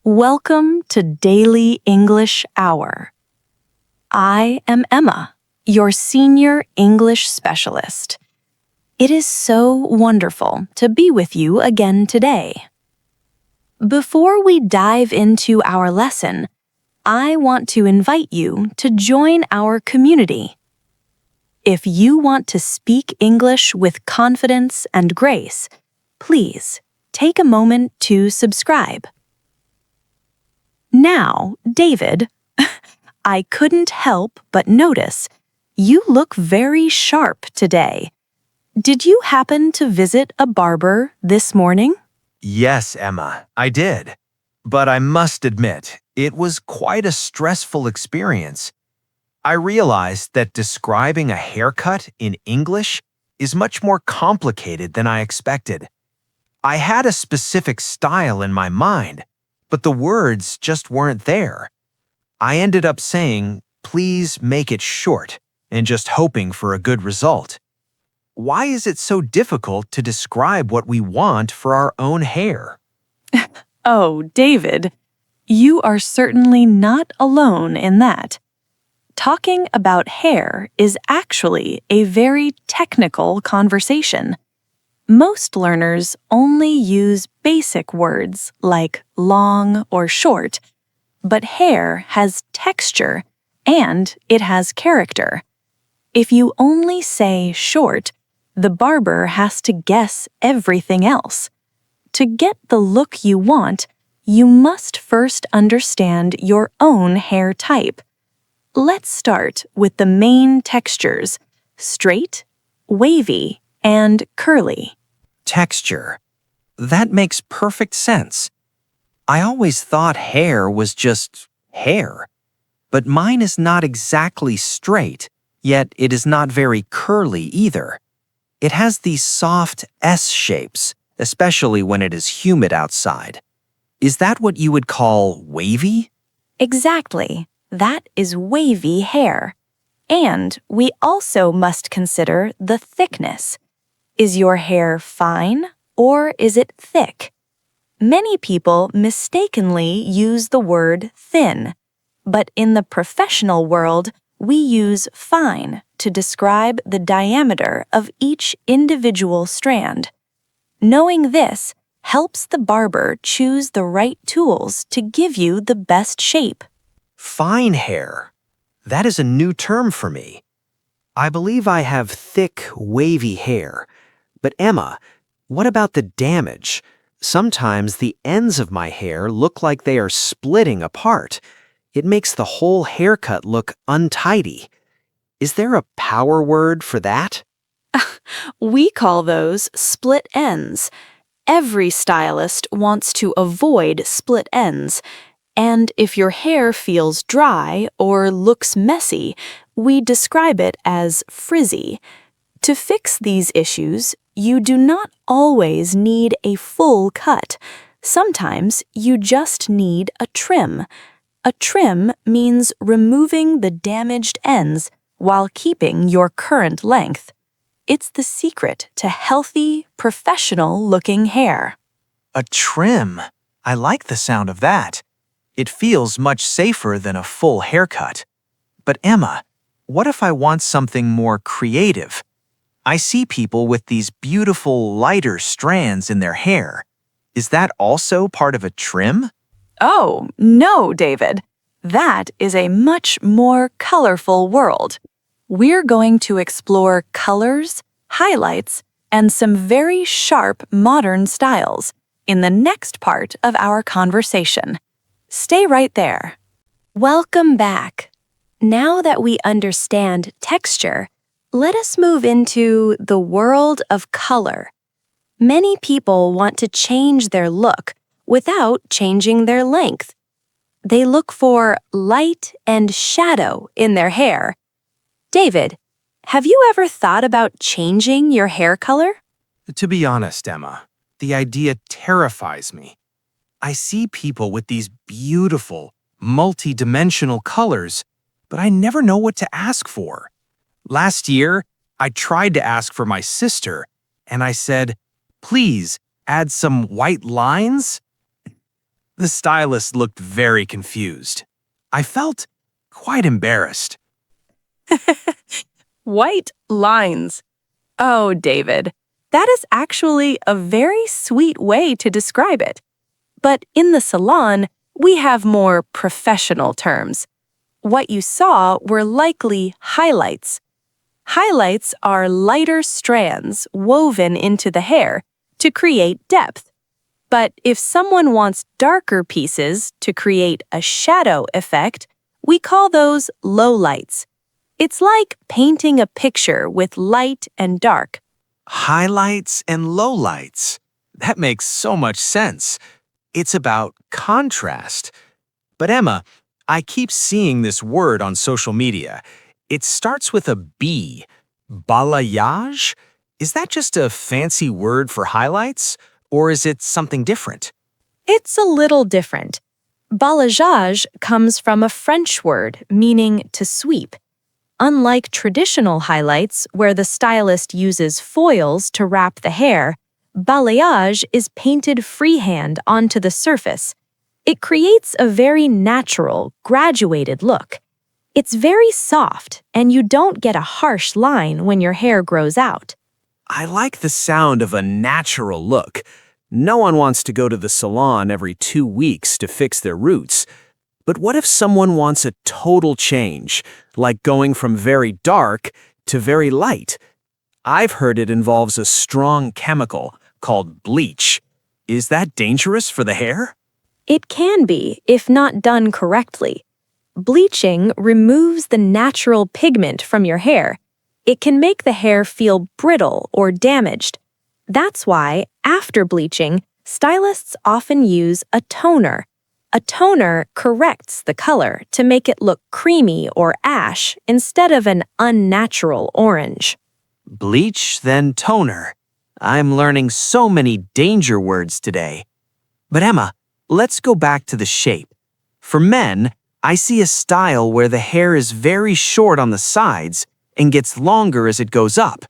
Welcome to Daily English Hour. I am Emma, your senior English specialist. It is so wonderful to be with you again today. Before we dive into our lesson, I want to invite you to join our community. If you want to speak English with confidence and grace, please take a moment to subscribe. Now, David, I couldn't help but notice you look very sharp today. Did you happen to visit a barber this morning? Yes, Emma, I did. But I must admit, it was quite a stressful experience. I realized that describing a haircut in English is much more complicated than I expected. I had a specific style in my mind, but the words just weren't there. I ended up saying, "Please make it short," and just hoping for a good result. Why is it so difficult to describe what we want for our own hair? Oh, David, you are certainly not alone in that. Talking about hair is actually a very technical conversation. Most learners only use basic words like long or short, but hair has texture and it has character. If you only say short, the barber has to guess everything else. To get the look you want, you must first understand your own hair type. Let's start with the main textures: straight, wavy, and curly. Texture. That makes perfect sense. I always thought hair was just hair. But mine is not exactly straight, yet it is not very curly either. It has these soft S shapes, especially when it is humid outside. Is that what you would call wavy? Exactly. That is wavy hair. And we also must consider the thickness. Is your hair fine or is it thick? Many people mistakenly use the word thin, but in the professional world, we use fine to describe the diameter of each individual strand. Knowing this helps the barber choose the right tools to give you the best shape. Fine hair. That is a new term for me. I believe I have thick, wavy hair. But Emma, what about the damage? Sometimes the ends of my hair look like they are splitting apart. It makes the whole haircut look untidy. Is there a power word for that? We call those split ends. Every stylist wants to avoid split ends. And if your hair feels dry or looks messy, we describe it as frizzy. To fix these issues, you do not always need a full cut. Sometimes you just need a trim. A trim means removing the damaged ends while keeping your current length. It's the secret to healthy, professional-looking hair. A trim. I like the sound of that. It feels much safer than a full haircut. But Emma, what if I want something more creative? I see people with these beautiful, lighter strands in their hair. Is that also part of a trim? Oh, no, David. That is a much more colorful world. We're going to explore colors, highlights, and some very sharp modern styles in the next part of our conversation. Stay right there. Welcome back. Now that we understand texture, let us move into the world of color. Many people want to change their look without changing their length. They look for light and shadow in their hair. David, have you ever thought about changing your hair color? To be honest, Emma, the idea terrifies me. I see people with these beautiful, multi-dimensional colors, but I never know what to ask for. Last year, I tried to ask for my sister, and I said, "Please add some white lines." The stylist looked very confused. I felt quite embarrassed. White lines. Oh, David, that is actually a very sweet way to describe it. But in the salon, we have more professional terms. What you saw were likely highlights. Highlights are lighter strands woven into the hair to create depth. But if someone wants darker pieces to create a shadow effect, we call those lowlights. It's like painting a picture with light and dark. Highlights and lowlights. That makes so much sense. It's about contrast. But Emma, I keep seeing this word on social media. It starts with a B. Balayage? Is that just a fancy word for highlights? Or is it something different? It's a little different. Balayage comes from a French word meaning to sweep. Unlike traditional highlights, where the stylist uses foils to wrap the hair, balayage is painted freehand onto the surface. It creates a very natural, graduated look. It's very soft, and you don't get a harsh line when your hair grows out. I like the sound of a natural look. No one wants to go to the salon every 2 weeks to fix their roots. But what if someone wants a total change, like going from very dark to very light? I've heard it involves a strong chemical called bleach. Is that dangerous for the hair? It can be, if not done correctly. Bleaching removes the natural pigment from your hair. It can make the hair feel brittle or damaged. That's why, after bleaching, stylists often use a toner. A toner corrects the color to make it look creamy or ash instead of an unnatural orange. Bleach, then toner. I'm learning so many danger words today. But Emma, let's go back to the shape. For men, I see a style where the hair is very short on the sides and gets longer as it goes up.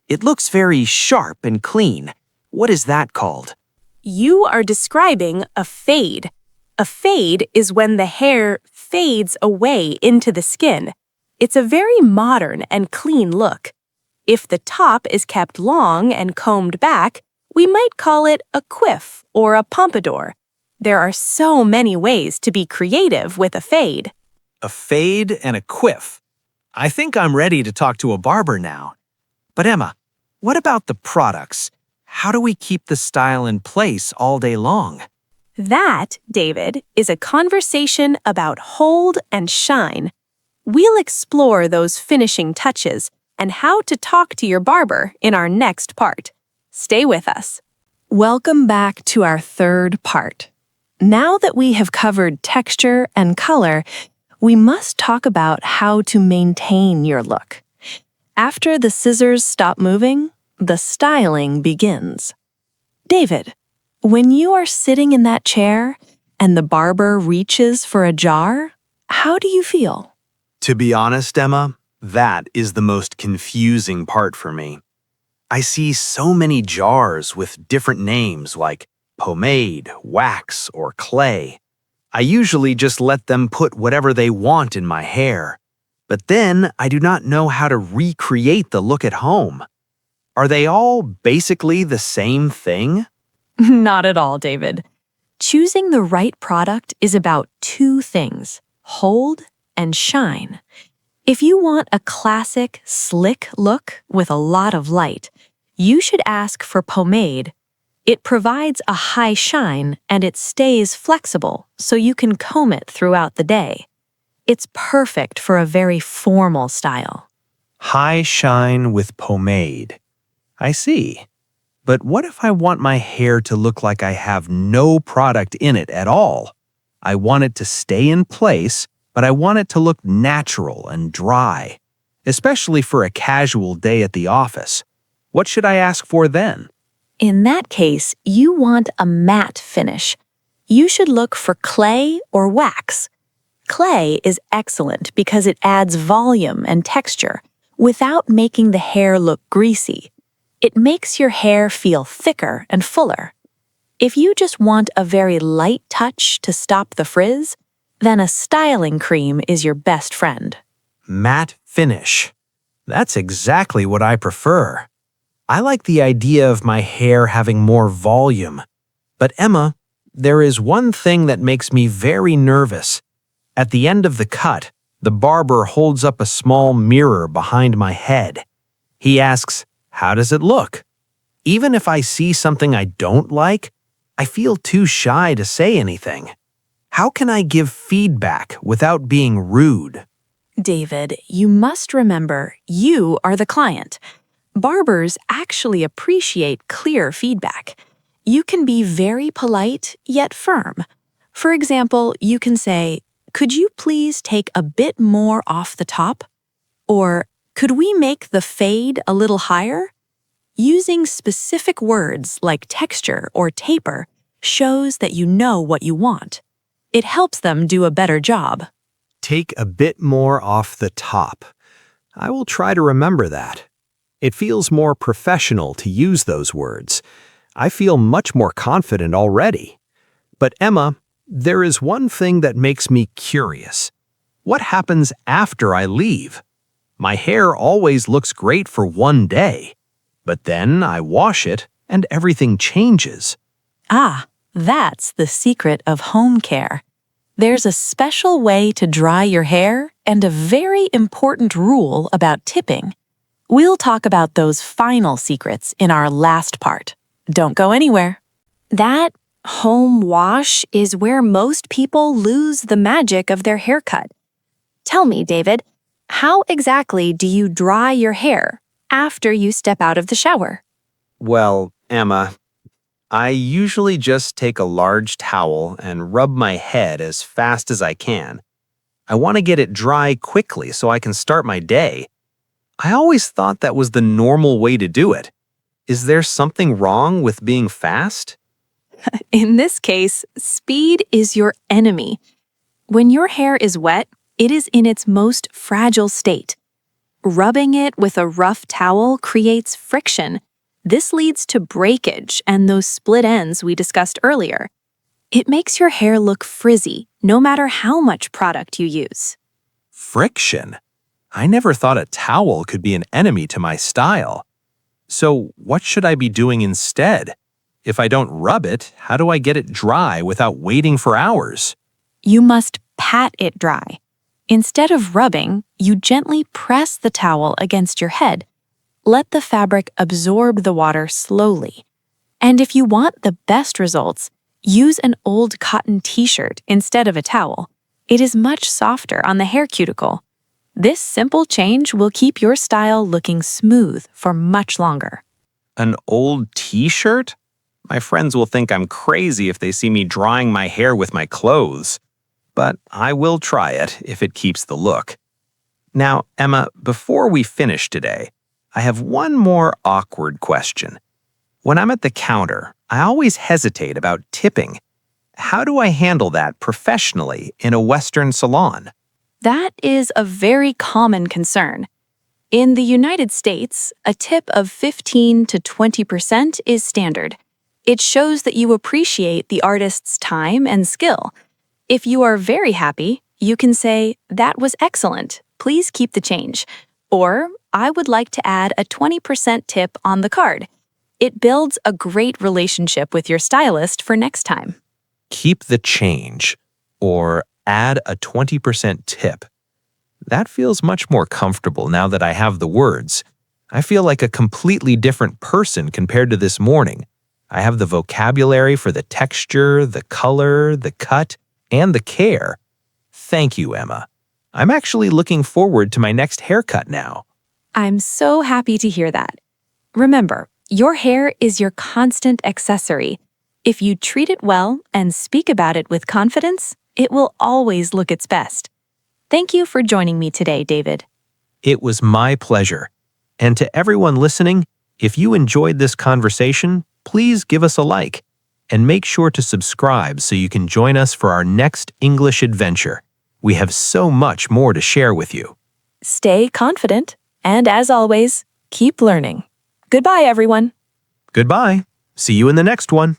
It looks very sharp and clean. What is that called? You are describing a fade. A fade is when the hair fades away into the skin. It's a very modern and clean look. If the top is kept long and combed back, we might call it a quiff or a pompadour. There are so many ways to be creative with a fade. A fade and a quiff. I think I'm ready to talk to a barber now. But Emma, what about the products? How do we keep the style in place all day long? That, David, is a conversation about hold and shine. We'll explore those finishing touches and how to talk to your barber in our next part. Stay with us. Welcome back to our third part. Now that we have covered texture and color, we must talk about how to maintain your look. After the scissors stop moving, the styling begins. David, when you are sitting in that chair and the barber reaches for a jar, how do you feel? To be honest, Emma, that is the most confusing part for me. I see so many jars with different names like pomade, wax, or clay. I usually just let them put whatever they want in my hair. But then I do not know how to recreate the look at home. Are they all basically the same thing? Not at all, David. Choosing the right product is about two things: hold and shine. If you want a classic, slick look with a lot of light, you should ask for pomade. It provides a high shine and it stays flexible so you can comb it throughout the day. It's perfect for a very formal style. High shine with pomade. I see. But what if I want my hair to look like I have no product in it at all? I want it to stay in place, but I want it to look natural and dry, especially for a casual day at the office. What should I ask for then? In that case, you want a matte finish. You should look for clay or wax. Clay is excellent because it adds volume and texture without making the hair look greasy. It makes your hair feel thicker and fuller. If you just want a very light touch to stop the frizz, then a styling cream is your best friend. Matte finish. That's exactly what I prefer. I like the idea of my hair having more volume. But Emma, there is one thing that makes me very nervous. At the end of the cut, the barber holds up a small mirror behind my head. He asks, "How does it look?" Even if I see something I don't like, I feel too shy to say anything. How can I give feedback without being rude? David, you must remember you are the client. Barbers actually appreciate clear feedback. You can be very polite yet firm. For example, you can say, "Could you please take a bit more off the top?" Or, "Could we make the fade a little higher?" Using specific words like texture or taper shows that you know what you want. It helps them do a better job. Take a bit more off the top. I will try to remember that. It feels more professional to use those words. I feel much more confident already. But Emma, there is one thing that makes me curious. What happens after I leave? My hair always looks great for one day, but then I wash it and everything changes. Ah, that's the secret of home care. There's a special way to dry your hair and a very important rule about tipping. We'll talk about those final secrets in our last part. Don't go anywhere. That home wash is where most people lose the magic of their haircut. Tell me, David, how exactly do you dry your hair after you step out of the shower? Well, Emma, I usually just take a large towel and rub my head as fast as I can. I want to get it dry quickly so I can start my day. I always thought that was the normal way to do it. Is there something wrong with being fast? In this case, speed is your enemy. When your hair is wet, it is in its most fragile state. Rubbing it with a rough towel creates friction. This leads to breakage and those split ends we discussed earlier. It makes your hair look frizzy, no matter how much product you use. Friction? I never thought a towel could be an enemy to my style. So what should I be doing instead? If I don't rub it, how do I get it dry without waiting for hours? You must pat it dry. Instead of rubbing, you gently press the towel against your head. Let the fabric absorb the water slowly. And if you want the best results, use an old cotton t-shirt instead of a towel. It is much softer on the hair cuticle. This simple change will keep your style looking smooth for much longer. An old t-shirt? My friends will think I'm crazy if they see me drying my hair with my clothes. But I will try it if it keeps the look. Now, Emma, before we finish today, I have one more awkward question. When I'm at the counter, I always hesitate about tipping. How do I handle that professionally in a Western salon? That is a very common concern. In the United States, a tip of 15 to 20% is standard. It shows that you appreciate the artist's time and skill. If you are very happy, you can say, "That was excellent. Please keep the change." Or, "I would like to add a 20% tip on the card." It builds a great relationship with your stylist for next time. Keep the change, or add a 20% tip. That feels much more comfortable now that I have the words. I feel like a completely different person compared to this morning. I have the vocabulary for the texture, the color, the cut, and the care. Thank you, Emma. I'm actually looking forward to my next haircut now. I'm so happy to hear that. Remember, your hair is your constant accessory. If you treat it well and speak about it with confidence, it will always look its best. Thank you for joining me today, David. It was my pleasure. And to everyone listening, if you enjoyed this conversation, please give us a like and make sure to subscribe so you can join us for our next English adventure. We have so much more to share with you. Stay confident, and as always, keep learning. Goodbye, everyone. Goodbye. See you in the next one.